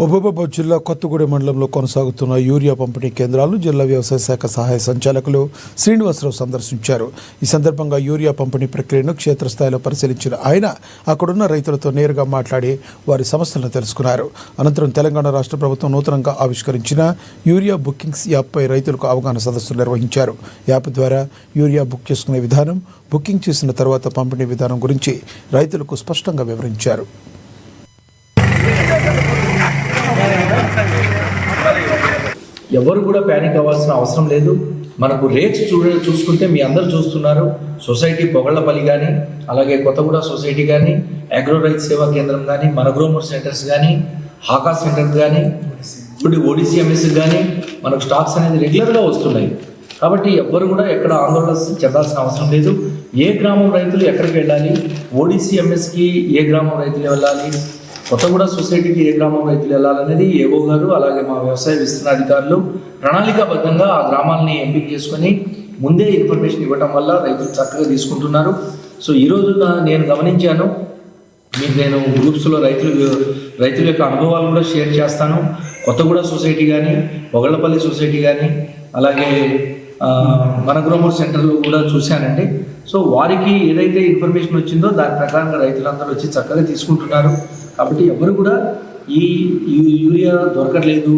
మహబూబాబాద్ జిల్లా కొత్తగూడెం మండలంలో కొనసాగుతున్న యూరియా పంపిణీ కేంద్రాలను జిల్లా వ్యవసాయ శాఖ సహాయ సంచాలకులు శ్రీనివాసరావు సందర్శించారు. ఈ సందర్భంగా యూరియా పంపిణీ ప్రక్రియను క్షేత్రస్థాయిలో పరిశీలించిన ఆయన అక్కడున్న రైతులతో నేరుగా మాట్లాడి వారి సమస్యలను తెలుసుకున్నారు. అనంతరం తెలంగాణ రాష్ట్ర ప్రభుత్వం నూతనంగా ఆవిష్కరించిన యూరియా బుకింగ్స్ యాప్పై రైతులకు అవగాహన సదస్సులు నిర్వహించారు. యాప్ ద్వారా యూరియా బుక్ చేసుకునే విధానం, బుకింగ్ చేసిన తర్వాత పంపిణీ విధానం గురించి రైతులకు స్పష్టంగా వివరించారు. ఎవరు కూడా ప్యానిక్ అవ్వాల్సిన అవసరం లేదు. మనకు రేట్స్ చూసుకుంటే మీ అందరూ చూస్తున్నారు. సొసైటీ పొగళ్లపల్లి కానీ, అలాగే కొత్తగూడ సొసైటీ కానీ, అగ్రో రైతు సేవా కేంద్రం కానీ, మనగ్రోమర్ సెంటర్స్ కానీ, హాకా సెంటర్ కానీ, ఇప్పుడు ODCMS కానీ మనకు స్టాక్స్ అనేది రెగ్యులర్గా వస్తున్నాయి. కాబట్టి ఎవ్వరు కూడా ఎక్కడ ఆందోళన చెందాల్సిన అవసరం లేదు. ఏ గ్రామం రైతులు ఎక్కడికి వెళ్ళాలి, ODCMSకి ఏ గ్రామం రైతులు వెళ్ళాలి, కొత్తగూడ సొసైటీకి ఏ గ్రామం రైతులు వెళ్ళాలనేది ఏవో గారు అలాగే మా వ్యవసాయ విస్తరణ అధికారులు ప్రణాళికాబద్ధంగా ఆ గ్రామాలని ఎంపిక చేసుకొని ముందే ఇన్ఫర్మేషన్ ఇవ్వడం వల్ల రైతులు చక్కగా తీసుకుంటున్నారు. సో ఈరోజు నేను గమనించాను, మీకు నేను గ్రూప్స్లో రైతుల యొక్క అనుభవాలు కూడా షేర్ చేస్తాను. కొత్తగూడ సొసైటీ కానీ, పొగళ్లపల్లి సొసైటీ కానీ, అలాగే మనగ్రోమర్ సెంటర్లో కూడా చూశానండి. సో వారికి ఏదైతే ఇన్ఫర్మేషన్ వచ్చిందో దాని ప్రకారంగా రైతులందరూ వచ్చి చక్కగా తీసుకుంటున్నారు. కాబట్టి ఎవరు కూడా ఈ యూరియా దొరకట్లేదు,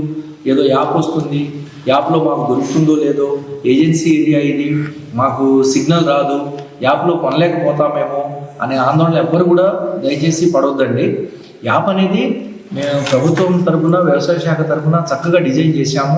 ఏదో యాప్ వస్తుంది, యాప్లో మాకు దొరుకుతుందో లేదో, ఏజెన్సీ ఏరియా ఇది, మాకు సిగ్నల్ రాదు, యాప్లో కొనలేకపోతామేమో అనే ఆందోళన ఎవ్వరు కూడా దయచేసి పడవద్దండి. యాప్ అనేది మేము ప్రభుత్వం తరఫున, వ్యవసాయ శాఖ తరఫున చక్కగా డిజైన్ చేశాము.